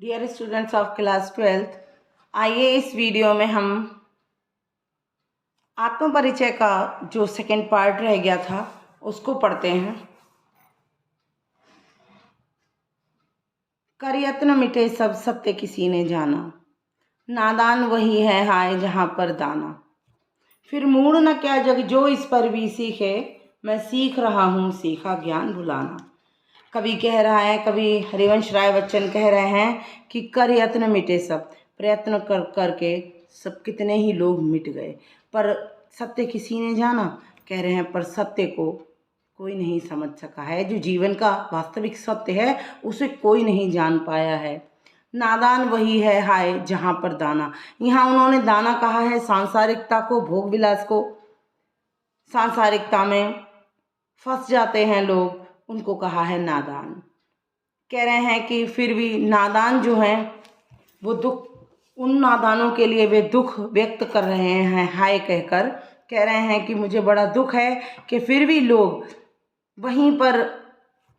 Dear students of class 12th, आइए इस video में हम आत्म परिचय का जो सेकंड पार्ट रह गया था उसको पढ़ते हैं। कर यत्न मिटे सब सत्य किसी ने जाना, नादान वही है हाय जहाँ पर दाना। फिर मूढ़ न क्या जग जो इस पर भी सीखे, मैं सीख रहा हूँ सीखा ज्ञान भुलाना। कवि कह रहा है, कवि हरिवंश राय बच्चन कह रहे हैं कि कर यत्न मिटे सब, प्रयत्न कर करके सब कितने ही लोग मिट गए, पर सत्य किसी ने जाना। कह रहे हैं पर सत्य को कोई नहीं समझ सका है, जो जीवन का वास्तविक सत्य है उसे कोई नहीं जान पाया है। नादान वही है हाय जहाँ पर दाना। यहाँ उन्होंने दाना कहा है सांसारिकता को, भोग विलास को। सांसारिकता में फंस जाते हैं लोग, उनको कहा है नादान। कह रहे हैं कि फिर भी नादान जो हैं वो दुख, उन नादानों के लिए वे दुख व्यक्त कर रहे हैं हाय कहकर। कह रहे हैं कि मुझे बड़ा दुख है कि फिर भी लोग वहीं पर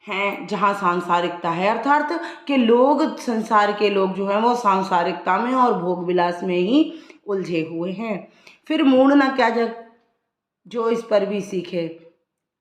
हैं जहाँ सांसारिकता है, अर्थात कि लोग, संसार के लोग जो हैं वो सांसारिकता में और भोग विलास में ही उलझे हुए हैं। फिर मूढ़ न क्या जग जो इस पर भी सीखे,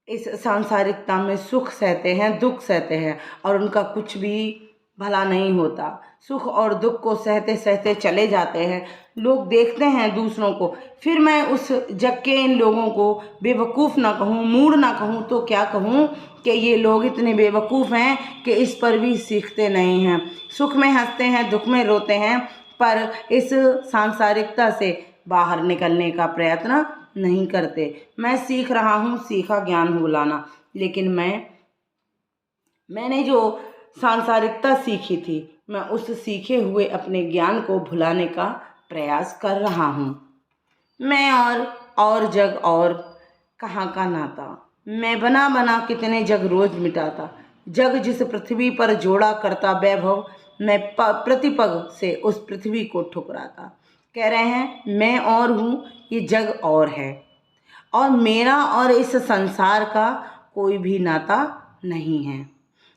इस सांसारिकता में सुख सहते हैं, दुख सहते हैं और उनका कुछ भी भला नहीं होता। सुख और दुख को सहते सहते चले जाते हैं, लोग देखते हैं दूसरों को। फिर मैं उस जग के इन लोगों को बेवकूफ़ ना कहूँ, मूढ़ ना कहूँ तो क्या कहूँ कि ये लोग इतने बेवकूफ़ हैं कि इस पर भी सीखते नहीं हैं। सुख में हंसते हैं, दुख में रोते हैं, पर इस सांसारिकता से बाहर निकलने का प्रयत्न नहीं करते। मैं सीख रहा हूँ सीखा ज्ञान भुलाना, लेकिन मैंने जो सांसारिकता सीखी थी, मैं उस सीखे हुए अपने ज्ञान को भुलाने का प्रयास कर रहा हूँ। मैं और जग और कहाँ का नाता, मैं बना बना कितने जग रोज मिटाता। जग जिस पृथ्वी पर जोड़ा करता वैभव, मैं प्रतिपग से उस पृथ्वी को ठुकराता। कह रहे हैं मैं और हूँ, ये जग और है, और मेरा और इस संसार का कोई भी नाता नहीं है।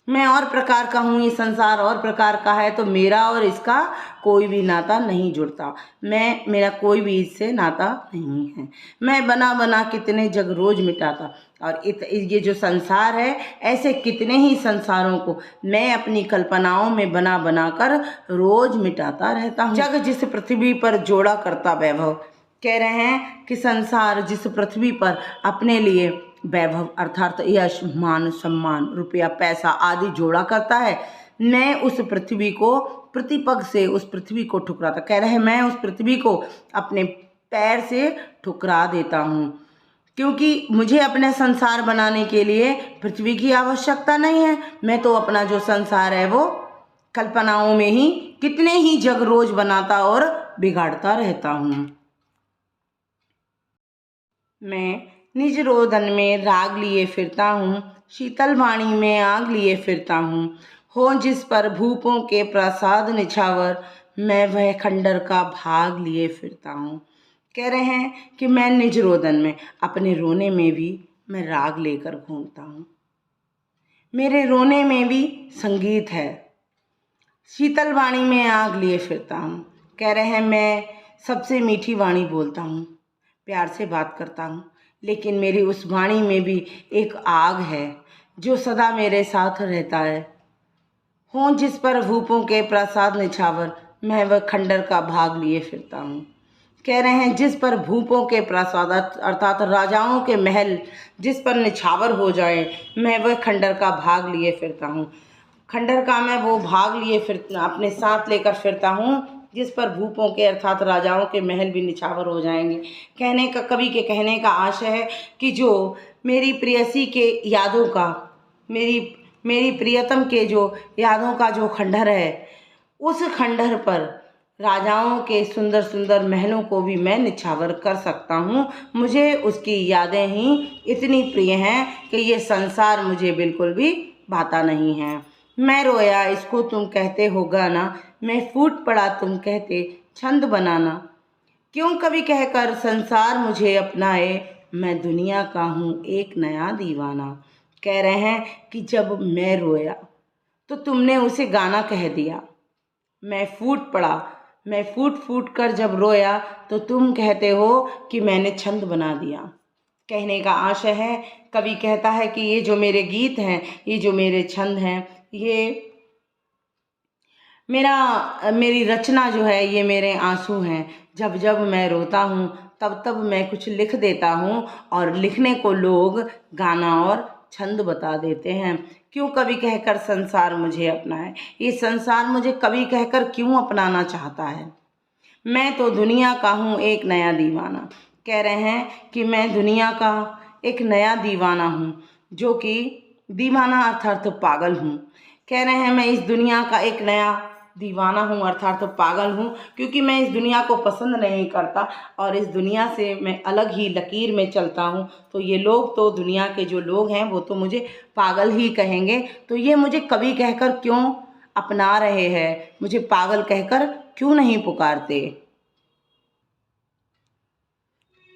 मैं और प्रकार का हूँ, ये संसार और प्रकार का है, तो मेरा और इसका कोई भी नाता नहीं जुड़ता। मेरा कोई भी इससे नाता नहीं है। मैं बना बना कितने जग रोज मिटाता, और ये जो संसार है, ऐसे कितने ही संसारों को मैं अपनी कल्पनाओं में बना बना कर रोज मिटाता रहता हूँ। जग जिस पृथ्वी पर जोड़ा करता वैभव, कह रहे हैं कि संसार जिस पृथ्वी पर अपने लिए वैभव अर्थात यश, मान, सम्मान, रुपया, पैसा आदि जोड़ा करता है, मैं उस पृथ्वी को प्रतिपग से उस पृथ्वी को ठुकराता। कह रहे हैं मैं उस पृथ्वी को अपने पैर से ठुकरा देता हूँ, क्योंकि मुझे अपने संसार बनाने के लिए पृथ्वी की आवश्यकता नहीं है। मैं तो अपना जो संसार है वो कल्पनाओं में ही कितने ही जग रोज बनाता और बिगाड़ता रहता हूँ। मैं निज रोदन में राग लिए फिरता हूँ, शीतल वाणी में आग लिए फिरता हूँ। हो जिस पर भूपों के प्रसाद निछावर, मैं वह खंडर का भाग लिए फिरता हूँ। कह रहे हैं कि मैं निज रोदन में, अपने रोने में भी मैं राग लेकर घूमता हूँ। मेरे रोने में भी संगीत है। शीतल वाणी में आग लिए फिरता हूँ। कह रहे हैं मैं सबसे मीठी वाणी बोलता हूँ, प्यार से बात करता हूँ, लेकिन मेरी उस वाणी में भी एक आग है जो सदा मेरे साथ रहता है। हों जिस पर भूपों के प्रसाद निछावर, मैं वह खंडर का भाग लिए फिरता हूँ। कह रहे हैं जिस पर भूपों के प्रसाद अर्थात राजाओं के महल जिस पर निछावर हो जाए, मैं वह खंडर का भाग लिए फिरता हूँ। खंडर का मैं वो भाग लिए फिर अपने साथ लेकर फिरता हूँ जिस पर भूपों के अर्थात राजाओं के महल भी निछावर हो जाएंगे। कहने का, कवि के कहने का आशय है कि जो मेरी प्रेयसी के यादों का, मेरी प्रियतम के जो यादों का जो खंडर है, उस खंडर पर राजाओं के सुंदर सुंदर महलों को भी मैं निछावर कर सकता हूँ। मुझे उसकी यादें ही इतनी प्रिय हैं कि ये संसार मुझे बिल्कुल भी भाता नहीं है। मैं रोया इसको तुम कहते हो गाना, मैं फूट पड़ा तुम कहते छंद बनाना। क्यों कवि कहकर संसार मुझे अपनाए, मैं दुनिया का हूँ एक नया दीवाना। कह रहे हैं कि जब मैं रोया तो तुमने उसे गाना कह दिया, मैं फूट पड़ा, मैं फूट फूट कर जब रोया तो तुम कहते हो कि मैंने छंद बना दिया। कहने का आशय है, कवि कहता है कि ये जो मेरे गीत हैं, ये जो मेरे छंद हैं, ये मेरी रचना जो है, ये मेरे आंसू हैं। जब जब मैं रोता हूँ तब तब मैं कुछ लिख देता हूँ और लिखने को लोग गाना और छंद बता देते हैं। क्यों कवि कहकर संसार मुझे अपनाए? ये संसार मुझे कवि कहकर क्यों अपनाना चाहता है? मैं तो दुनिया का हूँ एक नया दीवाना। कह रहे हैं कि मैं दुनिया का एक नया दीवाना हूँ, जो कि दीवाना अर्थात पागल हूँ। कह रहे हैं मैं इस दुनिया का एक नया दीवाना हूँ अर्थात पागल हूँ, क्योंकि मैं इस दुनिया को पसंद नहीं करता और इस दुनिया से मैं अलग ही लकीर में चलता हूँ। तो ये लोग, तो दुनिया के जो लोग हैं वो तो मुझे पागल ही कहेंगे। तो ये मुझे कवि कहकर क्यों अपना रहे हैं, मुझे पागल कहकर क्यों नहीं पुकारते?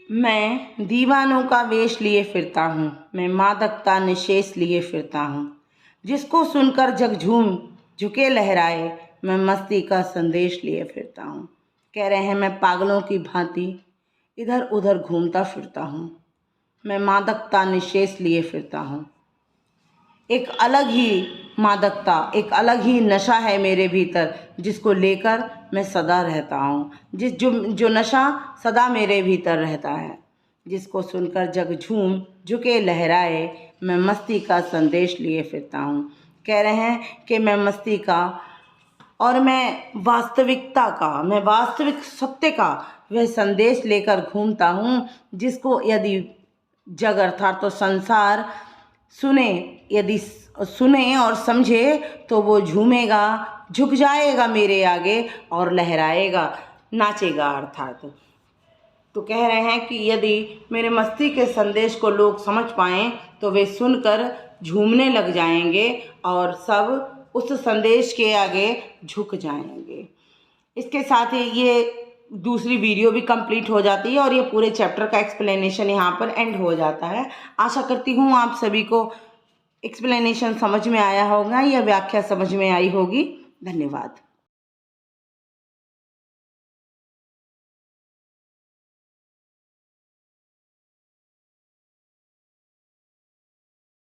मैं दीवानों का वेश लिए फिरता हूँ, मैं मादकता निशेष लिए फिरता हूँ। जिसको सुनकर जग झूम झुके लहराए, मैं मस्ती का संदेश लिए फिरता हूँ। कह रहे हैं मैं पागलों की भांति इधर उधर घूमता फिरता हूँ, मैं मादकता निशेष लिए फिरता हूँ। एक अलग ही मादकता, एक अलग ही नशा है मेरे भीतर, जिसको लेकर मैं सदा रहता हूँ। जो नशा सदा मेरे भीतर रहता है, जिसको सुनकर जग झूम झुके लहराए, मैं मस्ती का संदेश लिए फिरता हूँ। कह रहे हैं कि मैं मस्ती का और मैं वास्तविकता का, मैं वास्तविक सत्य का वह संदेश लेकर घूमता हूँ, जिसको यदि जग अर्थात तो संसार सुने, यदि सुने और समझे तो वो झूमेगा, झुक जाएगा मेरे आगे और लहराएगा, नाचेगा अर्थात। तो कह रहे हैं कि यदि मेरे मस्ती के संदेश को लोग समझ पाएँ तो वे सुनकर झूमने लग जाएंगे और सब उस संदेश के आगे झुक जाएंगे। इसके साथ ही ये दूसरी वीडियो भी कंप्लीट हो जाती है और ये पूरे चैप्टर का एक्सप्लेनेशन यहाँ पर एंड हो जाता है। आशा करती हूँ आप सभी को एक्सप्लेनेशन समझ में आया होगा या व्याख्या समझ में आई होगी। धन्यवाद।